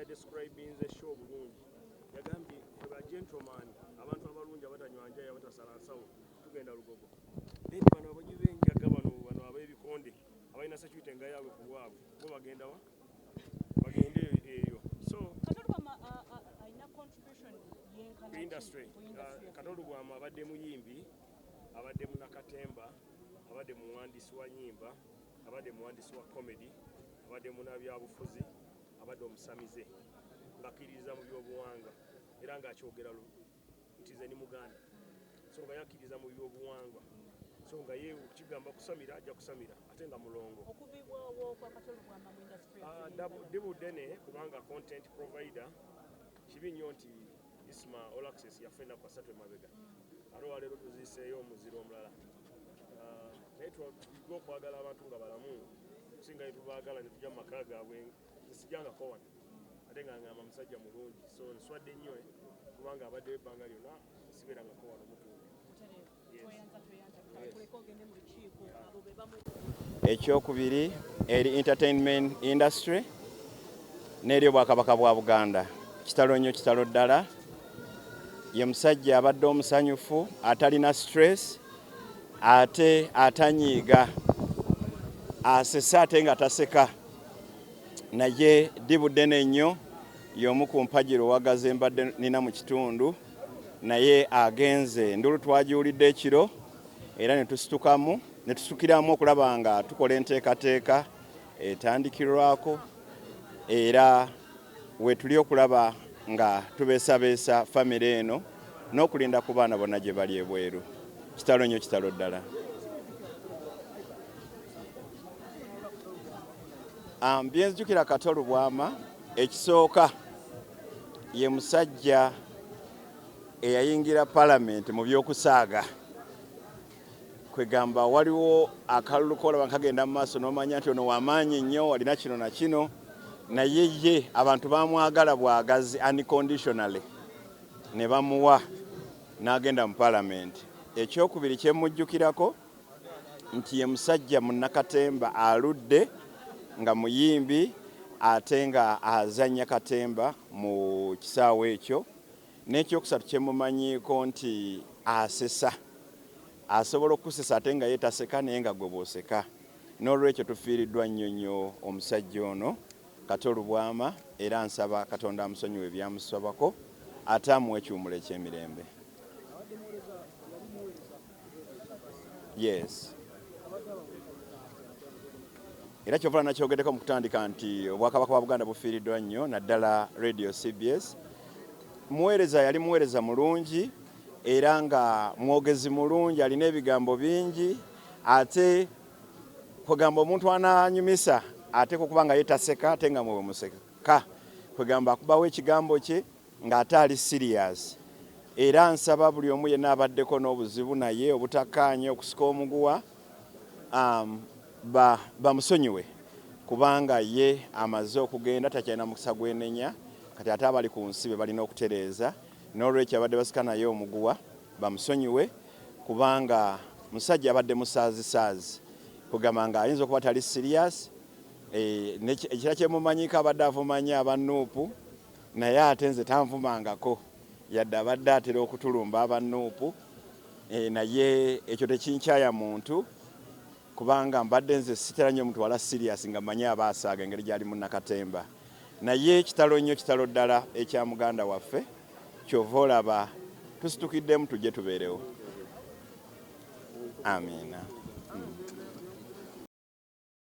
describing the show bulungi yagambye aba gentleman abantu abalungi abatanywa njaya batasala nsawo tugenda lugogo then bano abagibenjaga bano abebikonde abalina security nga yaabwe ku bwabwe bo bagenda wa bagende eyo so alina contribution industry Kato Lubwama abadde muyimbi abadde munakatemba abadde muwandiisi wa nyimba abadde muwandiisi wa comedy abadde munabyabufuzi abadde omusamize ng'akkiririza mu byobuwangwa era ng'akyogera nti ze ni muganda so nga yakkiriza mu byobuwangwa so nga ye okigamba kusamira ajja kusamira ate nga mulongo okubibwawo kwa Kato Lubwama mu industry dibudene kubanga content provider kibi nnyo nti isma all access yafenda kwa satwe mabega ate waleero tuziiseeyo omuziro omulala naye tuliga okwagala abantu nga balamu kusinga yetubaagala ne tujja mu maka gaabwe zisijjangako wano ate nga ngamba musajja mulungi so nswadde nnyo kubanga abaddeyo ebbanga lyonna sibeerangako wano mutuume ekyokubiri eri entertainment industry n'eri obwakabaka bwa Buganda kitalo nnyo kitalo ddala ye musajja abadde omusanyufu atalina stress ate atanyiiga asesa ate nga taseka naye dibudene nnyo y'omu ku mpagiro wagaze mbadde nina mu kitundu naye agenze ndulu twagiwulidde ekiro era ne tusukiramu okulaba nga tukola enteekateeka etandikirwako era we tuli okulaba nga tubeesabeesa famire eno n'okulinda ku baana bonna gye bali ebweru kitalo nnyo kitalo ddala byenzijukira Kato Lubwama ekisooka ye musajja eyayingira palamenti mu by'okusaaga kwegamba waliwo akalulu kolaba nkagenda mu maaso n'omanya nti ono wamaanyi nnyo walina kino na kino naye ye abantu bamwagala bwagazi unconditionally ne bamuwa n'agenda mu palamenti ekyokubiri kyemujjukirako nti ye musajja munnakatemba aludde nga muyimbi ate nga azannya katemba mu kisaawe ekyo n'ekyokusatu kyemumanyiiko nti asesa asobola okusesa ate nga yeetaseka naye nga gwe bw'oseka n'olwekyo tufiiriddwa nnyo nnyo omusajja ono Kato Lubwama era nsaba Katonda amusonyiwe ebyamusabako ate amuwe ekiwumulo eky'emirembe. Yes. Era kyova nakyogeddeko mu kutandika nti obwakabaka bwa Buganda bufiiriddwa nnyo naddala radio CBS. Muweereza yali muweereza mulungi era nga mwogezi mulungi alina ebigambo bingi ate kwegamba omuntu ananyumisa ate kubanga yetaseka ate nga mwe museka kwegamba akubawo ekigambo kye ng'ate ali serious era nsaba buli omu yenna abaddeko n'obuzibu naye obutakkaanya okusika omuguwa bamusonyiwe kubanga ye amaze okugenda takyalina mukisa gwenenya kati ate abali ku nsi be balina okutereeza n'olwekyo abadde basika naye omuguwa bamusonyiwe kubanga musajja abadde musaazisaazi kugamba nga ayinza okuba tali serious ekira kyemumanyika abadde avumanya abannuupu naye ate nze tanvumangako yadde abadde atera okutulumba abannuupu naye ekyo tekinkyaya muntu kubanga mbadde nze sitera nnyo omuntu wala serious nga mmanyi aba asaaga engeri gy'ali munnakatemba naye kitalo nnyo kitalo ddala ekya muganda waffe kyova olaba tusitukiddemu tujje tubeerewo. Amiina.